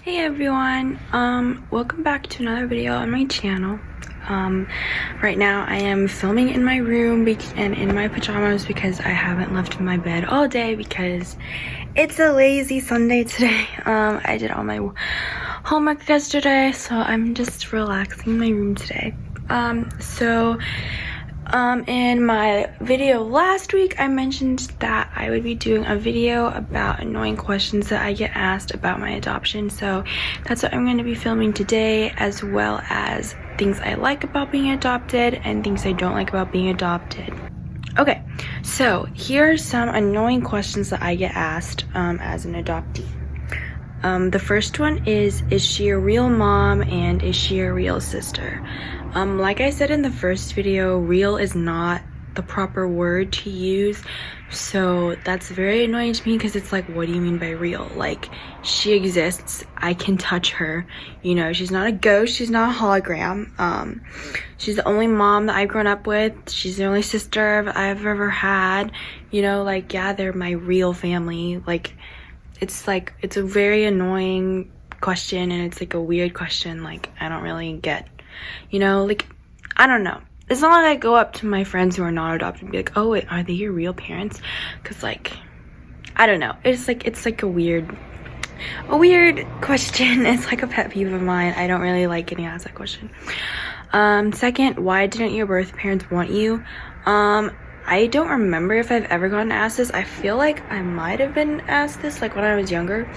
Hey everyone, welcome back to another video on my channel. Right now I am filming in my room and in my pajamas because I haven't left my bed all day because it's a lazy Sunday today. I did all my homework yesterday, so I'm just relaxing in my room today. In my video last week, I mentioned that I would be doing a video about annoying questions that I get asked about my adoption. So that's what I'm going to be filming today, as well as things I like about being adopted and things I don't like about being adopted. Okay, so here are some annoying questions that I get asked as an adoptee. The first one is she a real mom and is she a real sister? Like I said in the first video, real is not the proper word to use, so that's very annoying to me because it's like, what do you mean by real? Like, she exists, I can touch her, you know, she's not a ghost, she's not a hologram. She's the only mom that I've grown up with, she's the only sister I've ever had, you know, like, yeah, they're my real family. Like, it's a very annoying question, and it's like a weird question. Like, I don't really get, you know, like, I don't know. It's not like I go up to my friends who are not adopted and be like, oh wait, are they your real parents? Because, like, I don't know, it's like a weird question. It's like a pet peeve of mine. I don't really like getting asked that question. Second, why didn't your birth parents want you? I don't remember if I've ever gotten asked this. I feel like I might have been asked this like when I was younger,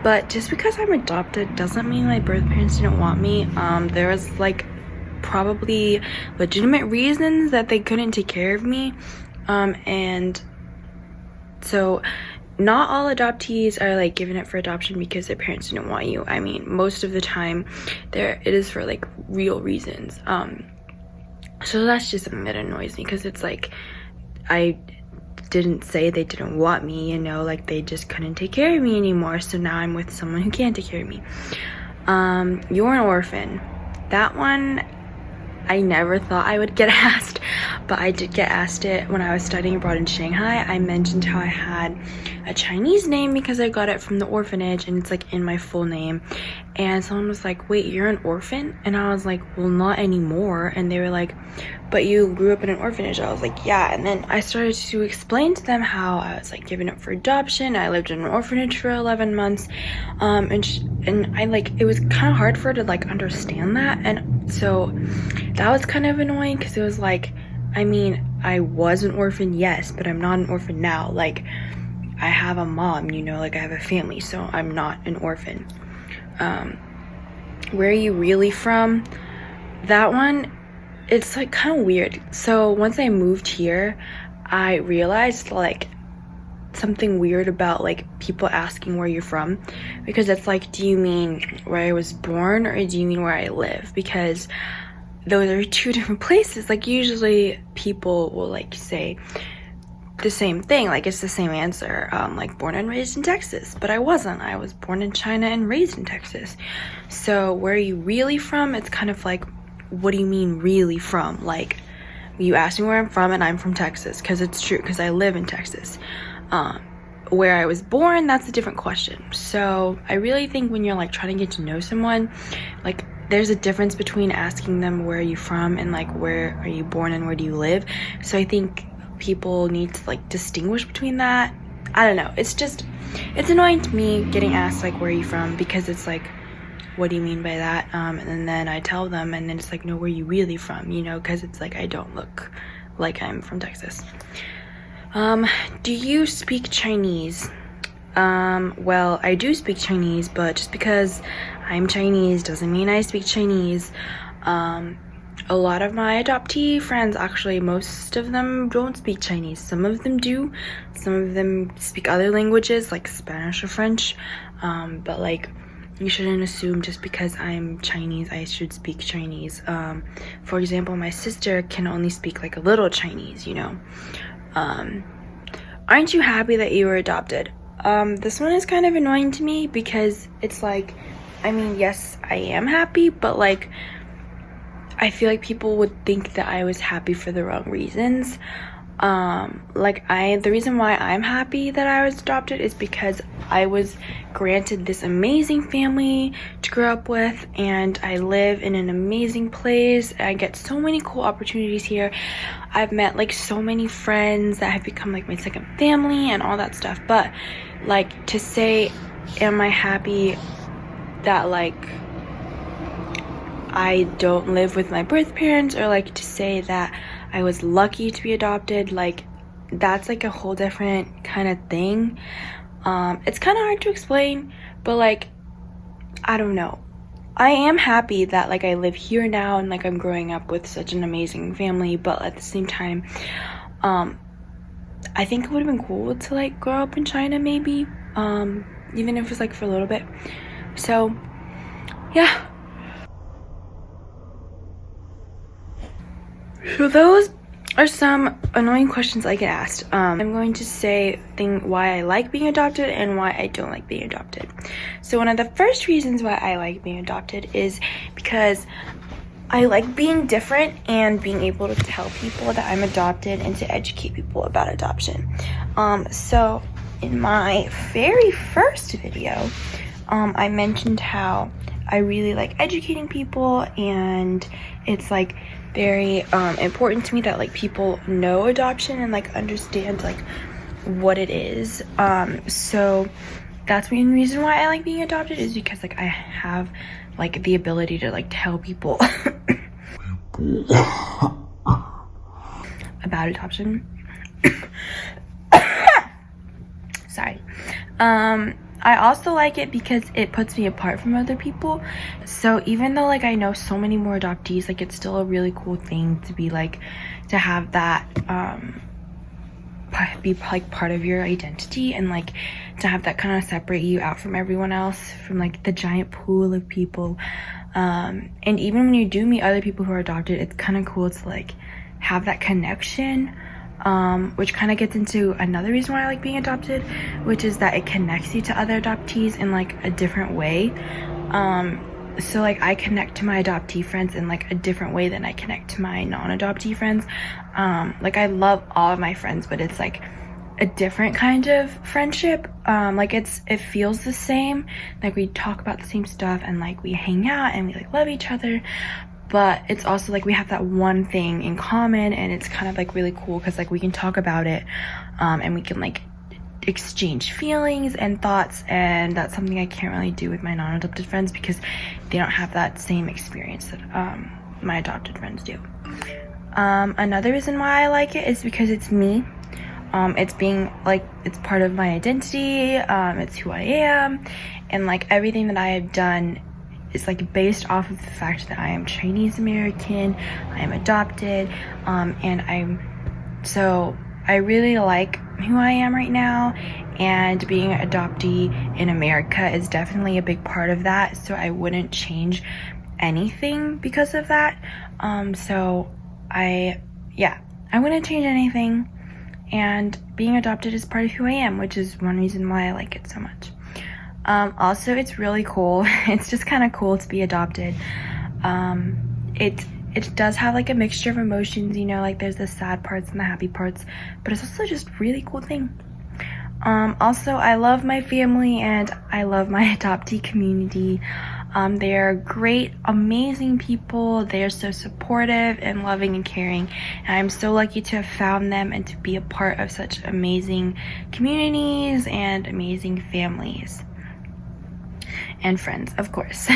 but just because I'm adopted doesn't mean my birth parents didn't want me. There was like probably legitimate reasons that they couldn't take care of me, and so not all adoptees are like given it for adoption because their parents didn't want you. I mean, most of the time it is for like real reasons. So that's just something that annoys me, because it's like, I didn't say they didn't want me, you know, like they just couldn't take care of me anymore, so now I'm with someone who can take care of me. You're an orphan. That one I never thought I would get asked, but I did get asked it when I was studying abroad in Shanghai. I mentioned how I had a Chinese name because I got it from the orphanage and it's like in my full name, and someone was like, wait, you're an orphan? And I was like, well, not anymore. And they were like, but you grew up in an orphanage. I was like, yeah. And then I started to explain to them how I was like given up for adoption. I lived in an orphanage for 11 months, and I like, it was kind of hard for her to like understand that, and so that was kind of annoying because it was like, I mean, I was an orphan, yes, but I'm not an orphan now. Like, I have a mom, you know, like I have a family, so I'm not an orphan. Where are you really from? That one, it's like kind of weird. So once I moved here, I realized like something weird about like people asking where you're from, because it's like, do you mean where I was born or do you mean where I live? Because those are two different places. Like, usually people will like say the same thing, like it's the same answer, like born and raised in Texas, but I wasn't. I was born in China and raised in Texas. So where are you really from? It's kind of like, what do you mean really from? Like, you asked me where I'm from and I'm from Texas, because it's true, because I live in Texas. Where I was born, that's a different question. So I really think when you're like trying to get to know someone, like, there's a difference between asking them where are you from and like where are you born and where do you live. So I think people need to like distinguish between that. I don't know, it's annoying to me getting asked like where are you from, because it's like, what do you mean by that? And then I tell them, and then it's like, no, where are you really from, you know, because it's like I don't look like I'm from Texas. Do you speak Chinese? Well, I do speak Chinese, but just because I'm Chinese doesn't mean I speak Chinese. A lot of my adoptee friends, actually, most of them don't speak Chinese. Some of them do. Some of them speak other languages, like Spanish or French. But, like, you shouldn't assume just because I'm Chinese, I should speak Chinese. For example, my sister can only speak, like, a little Chinese, you know. Aren't you happy that you were adopted? This one is kind of annoying to me because it's like, I mean, yes, I am happy, but like, I feel like people would think that I was happy for the wrong reasons. The reason why I'm happy that I was adopted is because I was granted this amazing family to grow up with, and I live in an amazing place. I get so many cool opportunities here. I've met like so many friends that have become like my second family and all that stuff. But like, to say, am I happy that like I don't live with my birth parents, or like to say that I was lucky to be adopted, like that's like a whole different kind of thing. It's kind of hard to explain, but like, I don't know. I am happy that like I live here now and like I'm growing up with such an amazing family, but at the same time, I think it would have been cool to like grow up in China maybe, even if it's like for a little bit. So yeah. So those are some annoying questions I get asked. I'm going to say why I like being adopted and why I don't like being adopted. So one of the first reasons why I like being adopted is because I like being different and being able to tell people that I'm adopted and to educate people about adoption. So in my very first video, I mentioned how I really like educating people, and it's like very important to me that like people know adoption and like understand like what it is. So that's the main reason why I like being adopted, is because like I have like the ability to like tell people about adoption. Sorry. I also like it because it puts me apart from other people. So even though like I know so many more adoptees, like it's still a really cool thing to be like, to have that be like part of your identity, and like to have that kind of separate you out from everyone else, from like the giant pool of people. And even when you do meet other people who are adopted, it's kind of cool to like have that connection. Which kind of gets into another reason why I like being adopted, which is that it connects you to other adoptees in like a different way. So like I connect to my adoptee friends in like a different way than I connect to my non-adoptee friends. Like I love all of my friends, but it's like a different kind of friendship. Like it feels the same, like we talk about the same stuff and like we hang out and we like love each other, but it's also like we have that one thing in common, and it's kind of like really cool because like we can talk about it, and we can like exchange feelings and thoughts, and that's something I can't really do with my non-adopted friends because they don't have that same experience that my adopted friends do. Another reason why I like it is because it's me. It's being like, it's part of my identity, it's who I am, and like everything that I have done is like based off of the fact that I am Chinese American, I am adopted, and I really like who I am right now, and being an adoptee in America is definitely a big part of that, so I wouldn't change anything because of that. I wouldn't change anything, and being adopted is part of who I am, which is one reason why I like it so much. Also, it's really cool. It's just kind of cool to be adopted. It does have like a mixture of emotions, you know, like there's the sad parts and the happy parts, but it's also just a really cool thing. Also, I love my family and I love my adoptee community. They are great, amazing people. They are so supportive and loving and caring, and I'm so lucky to have found them and to be a part of such amazing communities and amazing families. And friends, of course. So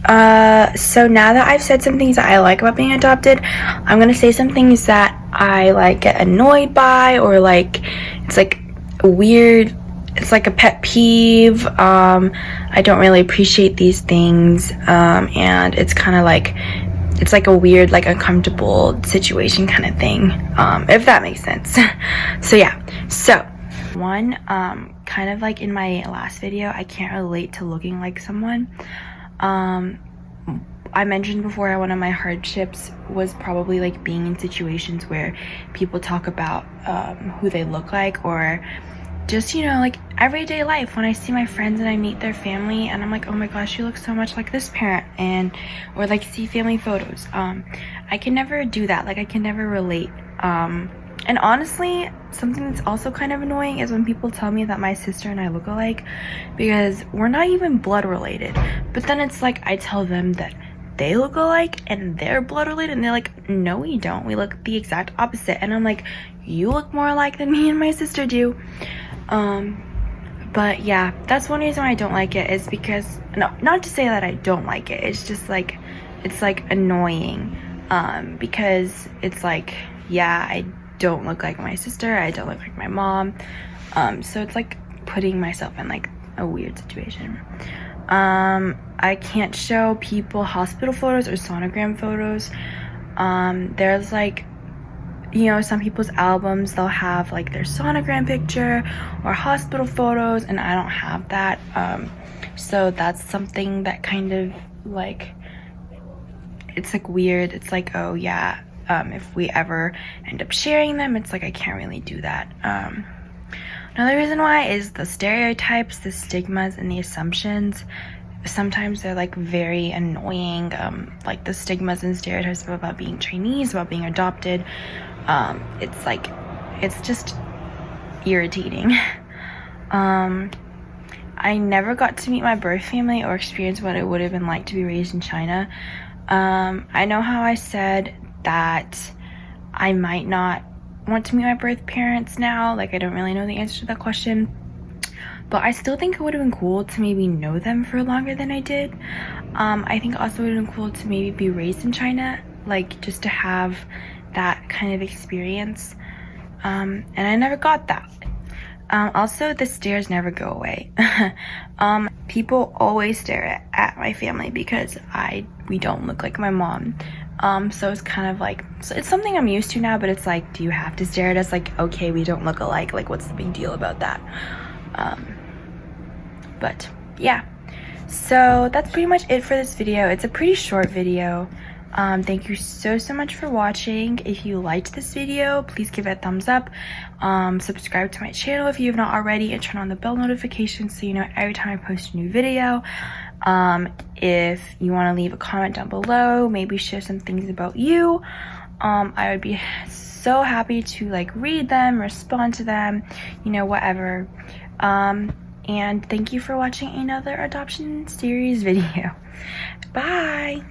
now that I've said some things that I like about being adopted, I'm gonna say some things that I like get annoyed by, or like it's like weird, it's like a pet peeve. I don't really appreciate these things, and it's kind of like, it's like a weird, like uncomfortable situation kind of thing, if that makes sense. So yeah, so one, kind of like in my last video, I can't relate to looking like someone. I mentioned before, one of my hardships was probably like being in situations where people talk about who they look like, or just, you know, like everyday life, when I see my friends and I meet their family and I'm like, oh my gosh, you look so much like this parent, and or like see family photos. I can never do that. Like I can never relate And honestly, something that's also kind of annoying is when people tell me that my sister and I look alike, because we're not even blood related. But then it's like I tell them that they look alike and they're blood related, and they're like, no, we don't. We look the exact opposite. And I'm like, you look more alike than me and my sister do. But yeah, that's one reason why I don't like it, is because, no, not to say that I don't like it, it's just like, it's like annoying, because it's like, yeah, I don't look like my sister, I don't look like my mom, so it's like putting myself in like a weird situation. I can't show people hospital photos or sonogram photos. There's like, you know, some people's albums, they'll have like their sonogram picture or hospital photos, and I don't have that. So that's something that kind of like, it's like weird. It's like, oh yeah, if we ever end up sharing them, it's like I can't really do that. Another reason why is the stereotypes, the stigmas, and the assumptions. Sometimes they're like very annoying, like the stigmas and stereotypes about being Chinese, about being adopted. It's like, it's just irritating. I never got to meet my birth family or experience what it would have been like to be raised in China. I know how I said that I might not want to meet my birth parents now. Like, I don't really know the answer to that question, but I still think it would have been cool to maybe know them for longer than I did. I think also it would have been cool to maybe be raised in China, like just to have that kind of experience, and I never got that. Also, the stares never go away. People always stare at my family because we don't look like my mom. So it's kind of like, so it's something I'm used to now, but it's like, do you have to stare at us? Like, okay, we don't look alike, like what's the big deal about that? But yeah, so that's pretty much it for this video. It's a pretty short video. Thank you so much for watching. If you liked this video, please give it a thumbs up. Subscribe to my channel if you have not already, and turn on the bell notifications so you know every time I post a new video. If you want to leave a comment down below, maybe share some things about you, I would be so happy to like read them, respond to them, you know, whatever. And thank you for watching another adoption series video. Bye!